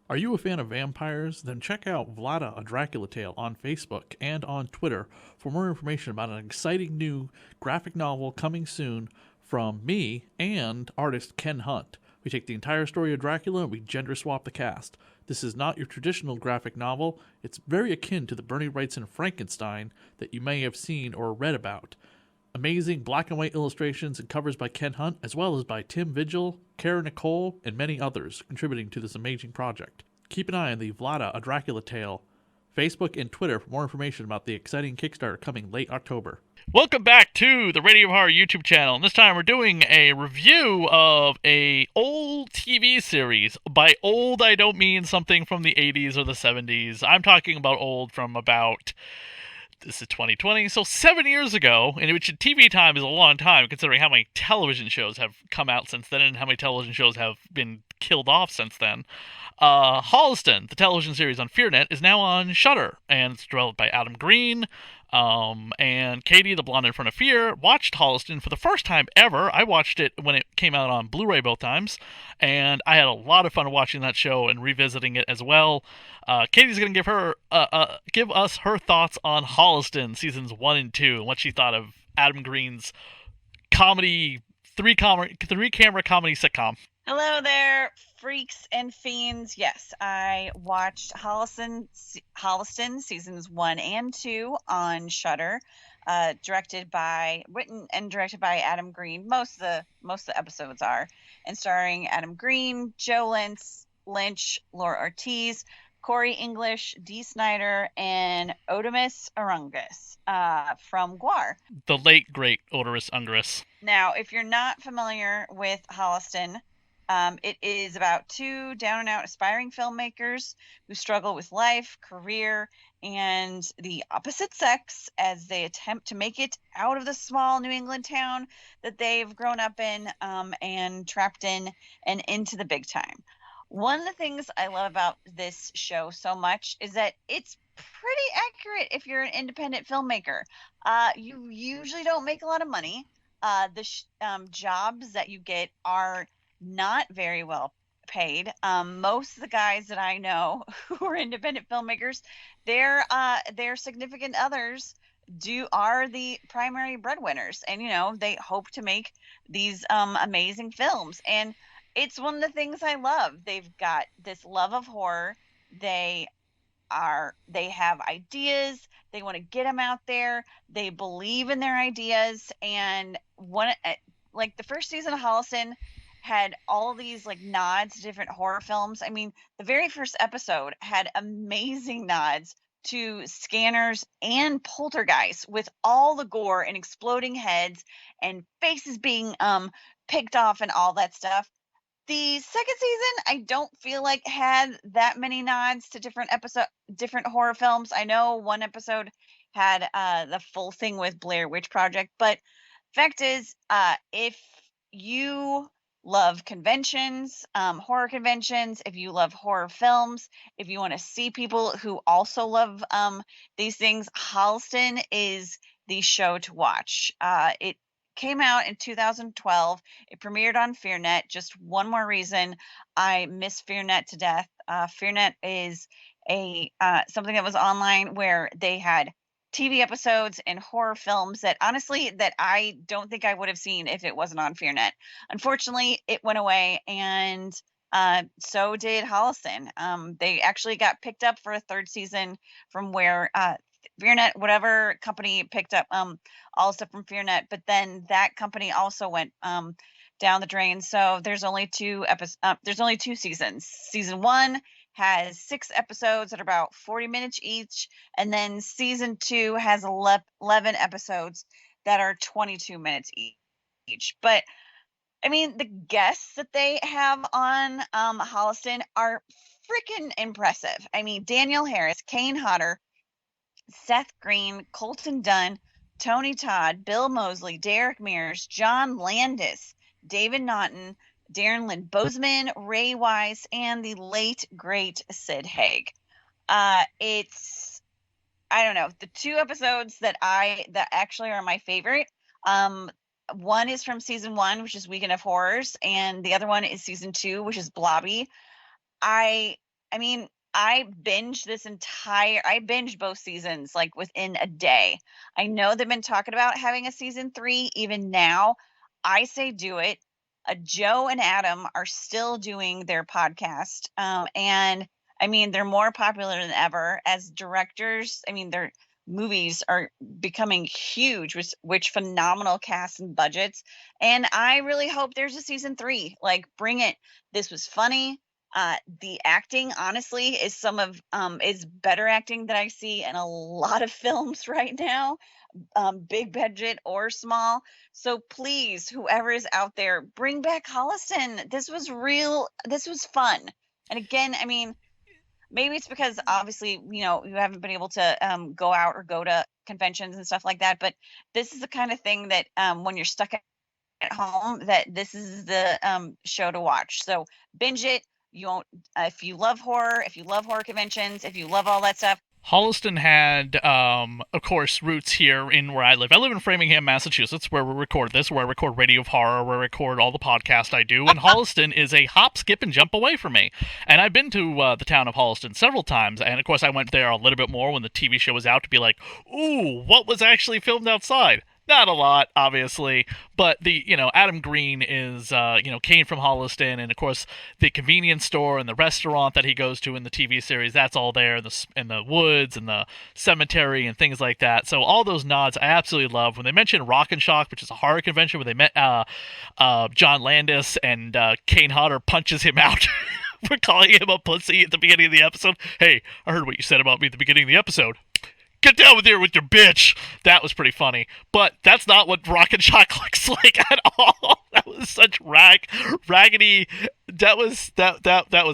Are you a fan of vampires? Then check out Vlada, a Dracula Tale on Facebook and on Twitter for more information about an exciting new graphic novel coming soon from me and artist Ken Hunt. We take the entire story of Dracula and we gender swap the cast. This is not your traditional graphic novel. It's very akin to the Bernie Wrightson Frankenstein that you may have seen or read about. Amazing black and white illustrations and covers by Ken Hunt, as well as by Tim Vigil, Kara Nicole, and many others contributing to this amazing project. Keep an eye on the Vlada, a Dracula Tale, Facebook and Twitter for more information about the exciting Kickstarter coming late October. Welcome back to the Radio Horror YouTube channel. And this time we're doing a review of a old TV series. By old, I don't mean something from the 80s or the 70s. I'm talking about old from about, this is 2020, so 7 years ago, in which TV time is a long time, considering how many television shows have come out since then and how many television shows have been killed off since then. Holliston, the television series on Fearnet, is now on Shudder, and it's developed by Adam Green. And Katie, the blonde in front of fear, watched Holliston for the first time ever. I watched it when it came out on Blu-ray both times, and I had a lot of fun watching that show and revisiting it as well. Katie's going to give us her thoughts on Holliston seasons 1 and 2 and what she thought of Adam Green's comedy three camera comedy sitcom. Hello there, freaks and fiends. Yes, I watched Holliston seasons 1 and 2 on Shudder, written and directed by Adam Green. Most of the episodes are, and starring Adam Green, Joe Lynch, Laura Ortiz, Corey English, Dee Snider, and Odamus Arungus from Guar. The late, great Odamus Arungus. Now, if you're not familiar with Holliston, it is about two down-and-out aspiring filmmakers who struggle with life, career, and the opposite sex as they attempt to make it out of the small New England town that they've grown up in and trapped in and into the big time. One of the things I love about this show so much is that it's pretty accurate if you're an independent filmmaker. You usually don't make a lot of money. The jobs that you get are not very well paid. Most of the guys that I know who are independent filmmakers, their significant others are the primary breadwinners, and they hope to make these amazing films. And it's one of the things I love. They've got this love of horror. They have ideas. They want to get them out there. They believe in their ideas. And the first season of Holliston had all these nods to different horror films. I mean, the very first episode had amazing nods to Scanners and Poltergeist, with all the gore and exploding heads and faces being picked off and all that stuff. The second season, I don't feel like had that many nods to different horror films. I know one episode had the full thing with Blair Witch Project, but fact is, if you love conventions, horror conventions, if you love horror films, if you want to see people who also love these things, Holliston is the show to watch. It came out in 2012. It premiered on Fearnet. Just one more reason I miss Fearnet to death. Fearnet is something that was online where they had TV episodes and horror films that honestly that I don't think I would have seen if it wasn't on Fearnet. Unfortunately, it went away, and so did Holliston. They actually got picked up for a third season from where Fearnet, whatever company picked up all the stuff from Fearnet, but then that company also went down the drain. So there's only two seasons. Season 1 has 6 episodes that are about 40 minutes each, and then season 2 has 11 episodes that are 22 minutes each. But I mean, the guests that they have on Holliston are freaking impressive. I mean, Danielle Harris, Kane Hodder, Seth Green, Colton Dunn, Tony Todd, Bill Moseley, Derek Mears, John Landis, David Naughton, Darren Lynn Bozeman, Ray Wise, and the late, great Sid Haig. It's, I don't know, the 2 episodes that actually are my favorite. One is from season 1, which is Weekend of Horrors, and the other one is season 2, which is Blobby. I I mean, I binged both seasons like within a day. I know they've been talking about having a season 3 even now. I say do it. Joe and Adam are still doing their podcast. And I mean, they're more popular than ever as directors. I mean, their movies are becoming huge, which phenomenal casts and budgets. And I really hope there's a season 3. Like, bring it. This was funny. The acting, honestly, is better acting that I see in a lot of films right now, big budget or small. So please, whoever is out there, bring back Holliston. This was real. This was fun. And again, I mean, maybe it's because obviously, you haven't been able to go out or go to conventions and stuff like that. But this is the kind of thing that when you're stuck at home, that this is the show to watch. So binge it. You won't, if you love horror, if you love horror conventions, if you love all that stuff. Holliston had, of course, roots here in where I live. I live in Framingham, Massachusetts, where we record this, where I record Radio of Horror, where I record all the podcasts I do, and Holliston is a hop, skip, and jump away from me. And I've been to the town of Holliston several times, and of course I went there a little bit more when the TV show was out to be like, ooh, what was actually filmed outside? Not a lot, obviously, but Adam Green is, came from Holliston, and of course the convenience store and the restaurant that he goes to in the TV series, that's all there, in the woods and the cemetery and things like that. So all those nods I absolutely love. When they mentioned Rock and Shock, which is a horror convention where they met John Landis, and Kane Hodder punches him out for calling him a pussy at the beginning of the episode. Hey, I heard what you said about me at the beginning of the episode. Get down with here with your bitch. That was pretty funny. But that's not what Rock and Shock looks like at all. That was such raggedy. That was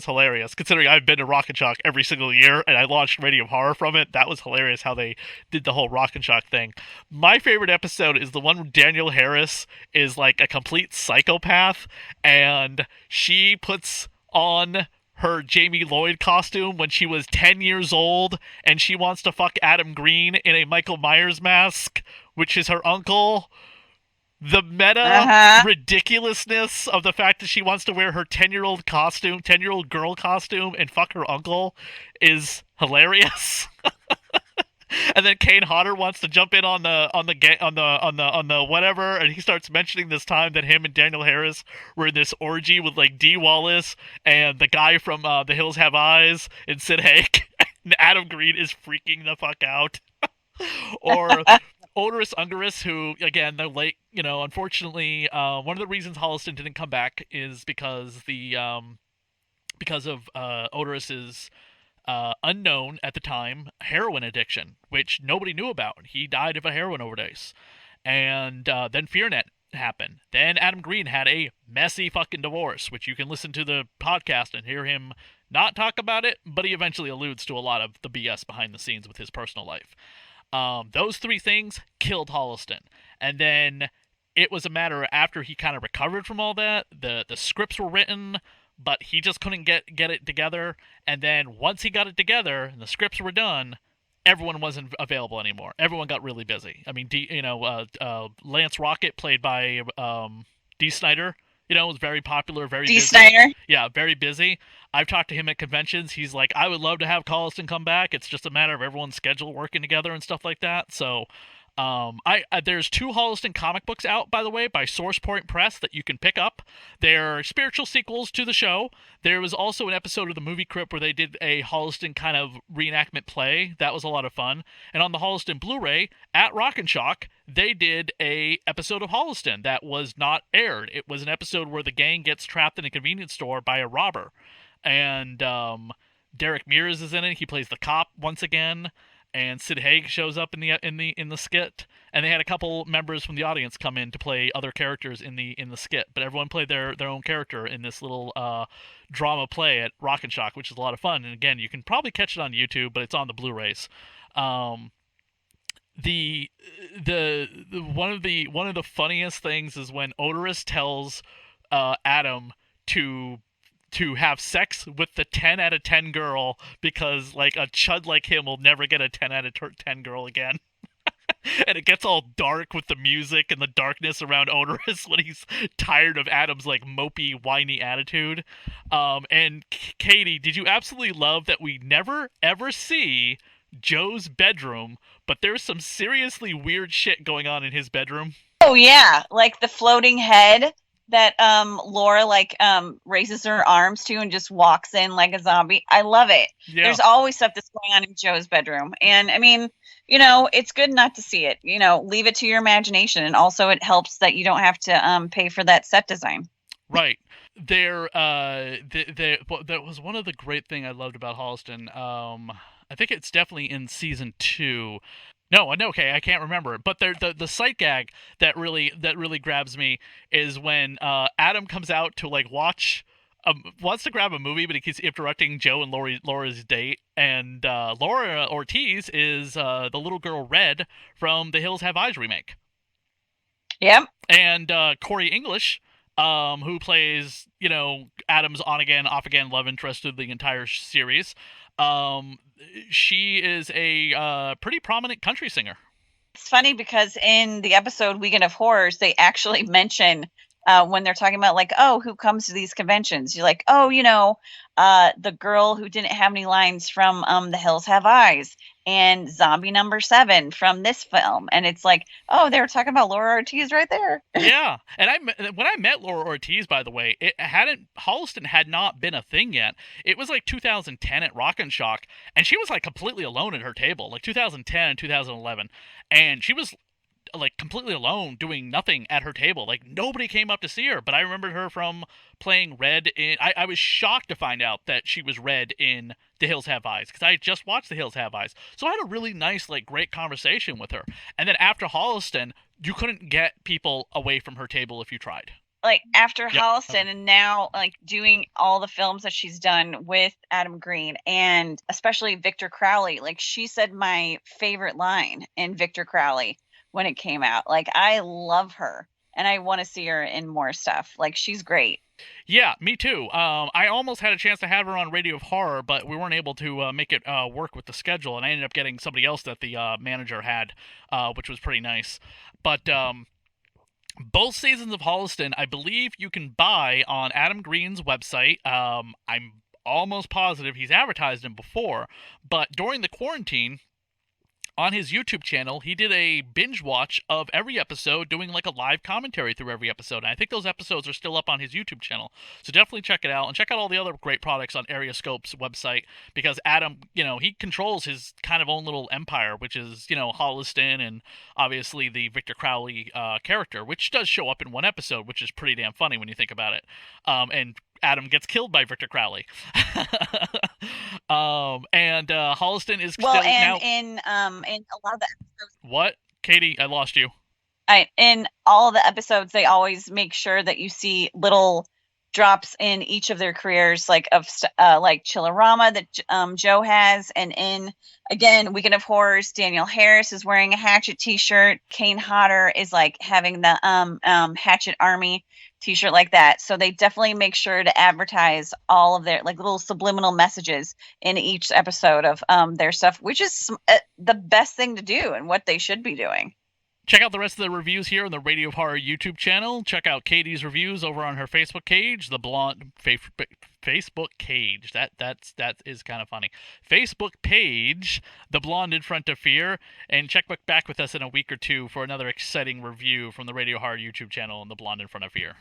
hilarious. Considering I've been to Rock and Shock every single year, and I launched Radio of Horror from it. That was hilarious how they did the whole Rock and Shock thing. My favorite episode is the one where Danielle Harris is like a complete psychopath, and she puts on her Jamie Lloyd costume when she was 10 years old, and she wants to fuck Adam Green in a Michael Myers mask, which is her uncle. The meta ridiculousness of the fact that she wants to wear her 10-year-old girl costume and fuck her uncle is hilarious. And then Kane Hodder wants to jump in on the whatever, and he starts mentioning this time that him and Daniel Harris were in this orgy with like Dee Wallace and the guy from The Hills Have Eyes and Sid Haig. And Adam Green is freaking the fuck out. Or Odorous Ungerus, who again, they're late. Unfortunately, one of the reasons Holliston didn't come back is because of Odorous's unknown at the time heroin addiction, which nobody knew about. He died of a heroin overdose. And then Fearnet happened. Then Adam Green had a messy fucking divorce, which you can listen to the podcast and hear him not talk about it, but he eventually alludes to a lot of the BS behind the scenes with his personal life. Those three things killed Holliston. And then it was a matter of after he kind of recovered from all that, the scripts were written, but he just couldn't get it together. And then once he got it together and the scripts were done, everyone wasn't available anymore. Everyone got really busy. I mean, Lance Rocket, played by Dee Snider, was very popular, very Dee busy. Snider? Yeah, very busy. I've talked to him at conventions. He's like, I would love to have Holliston come back. It's just a matter of everyone's schedule working together and stuff like that. So there's 2 Holliston comic books out, by the way, by Source Point Press that you can pick up. They're spiritual sequels to the show. There was also an episode of the Movie Crypt where they did a Holliston kind of reenactment play. That was a lot of fun. And on the Holliston Blu-ray at Rock and Shock, they did a episode of Holliston that was not aired. It was an episode where the gang gets trapped in a convenience store by a robber. And Derek Mears is in it. He plays the cop once again. And Sid Haig shows up in the skit, and they had a couple members from the audience come in to play other characters in the skit. But everyone played their own character in this little drama play at Rock and Shock, which is a lot of fun. And again, you can probably catch it on YouTube, but it's on the Blu-rays. The one of the funniest things is when Odorous tells Adam to have sex with the 10 out of 10 girl because like a chud like him will never get a 10 out of 10 girl again. And it gets all dark with the music and the darkness around Oderus when he's tired of Adam's like mopey, whiny attitude. And Katie, did you absolutely love that we never ever see Joe's bedroom, but there's some seriously weird shit going on in his bedroom? Oh yeah, like the floating head that Laura like raises her arms to and just walks in like a zombie. I love it. Yeah. There's always stuff that's going on in Joe's bedroom. And I mean, you know, it's good not to see it. You know, leave it to your imagination. And also it helps that you don't have to pay for that set design. Right. There that was one of the great thing I loved about Holliston. I think it's definitely in season 2. No, okay, I can't remember. But the sight gag that really grabs me is when Adam comes out to like watch, wants to grab a movie, but he keeps interrupting Joe and Laura's date. And Laura Ortiz is the little girl Red from the Hills Have Eyes remake. Yep. And Corey English, who plays, you know, Adam's on again, off again love interest of the entire series. She is a pretty prominent country singer. It's funny because in the episode Weekend of Horrors, they actually mention when they're talking about like, oh, who comes to these conventions? You're like, oh, you know, the girl who didn't have any lines from The Hills Have Eyes and Zombie Number 7 from this film. And it's like, oh, they were talking about Laura Ortiz right there. Yeah. And when I met Laura Ortiz, by the way, Holliston had not been a thing yet. It was like 2010 at Rock and Shock, and she was like completely alone at her table, like 2010, 2011. And she was like completely alone doing nothing at her table. Like nobody came up to see her, but I remembered her from playing Red in I was shocked to find out that she was Red in The Hills Have Eyes, because I had just watched The Hills Have Eyes. So I had a really nice, like, great conversation with her. And then after Holliston, you couldn't get people away from her table if you tried. Like after Holliston, and now like doing all the films that she's done with Adam Green and especially Victor Crowley, like she said my favorite line in Victor Crowley when it came out. Like I love her and I want to see her in more stuff. Like she's great. Yeah, me too. I almost had a chance to have her on Radio of Horror, but we weren't able to make it work with the schedule, and I ended up getting somebody else that the manager had, which was pretty nice. But both seasons of Holliston, I believe you can buy on Adam Green's website. I'm almost positive he's advertised them before, but during the quarantine, on his YouTube channel, he did a binge watch of every episode, doing like a live commentary through every episode. And I think those episodes are still up on his YouTube channel. So definitely check it out, and check out all the other great products on Area Scope's website, because Adam, you know, he controls his kind of own little empire, which is, you know, Holliston and obviously the Victor Crowley character, which does show up in one episode, which is pretty damn funny when you think about it. And Adam gets killed by Victor Crowley. And Holliston is well, still and now in a lot of the episodes. What? Katie, I lost you. In all of the episodes, they always make sure that you see little drops in each of their careers, like of like Chillerama that Joe has, and in again Weekend of Horrors, Daniel Harris is wearing a Hatchet T-shirt. Kane Hodder is like having the Hatchet Army T-shirt like that. So they definitely make sure to advertise all of their like little subliminal messages in each episode of their stuff, which is the best thing to do and what they should be doing. Check out the rest of the reviews here on the Radio of Horror YouTube channel. Check out Katie's reviews over on her Facebook page, the Blonde Facebook page. That is kind of funny. Facebook page, The Blonde in Front of Fear, and check back with us in a week or two for another exciting review from the Radio Horror YouTube channel and The Blonde in Front of Fear.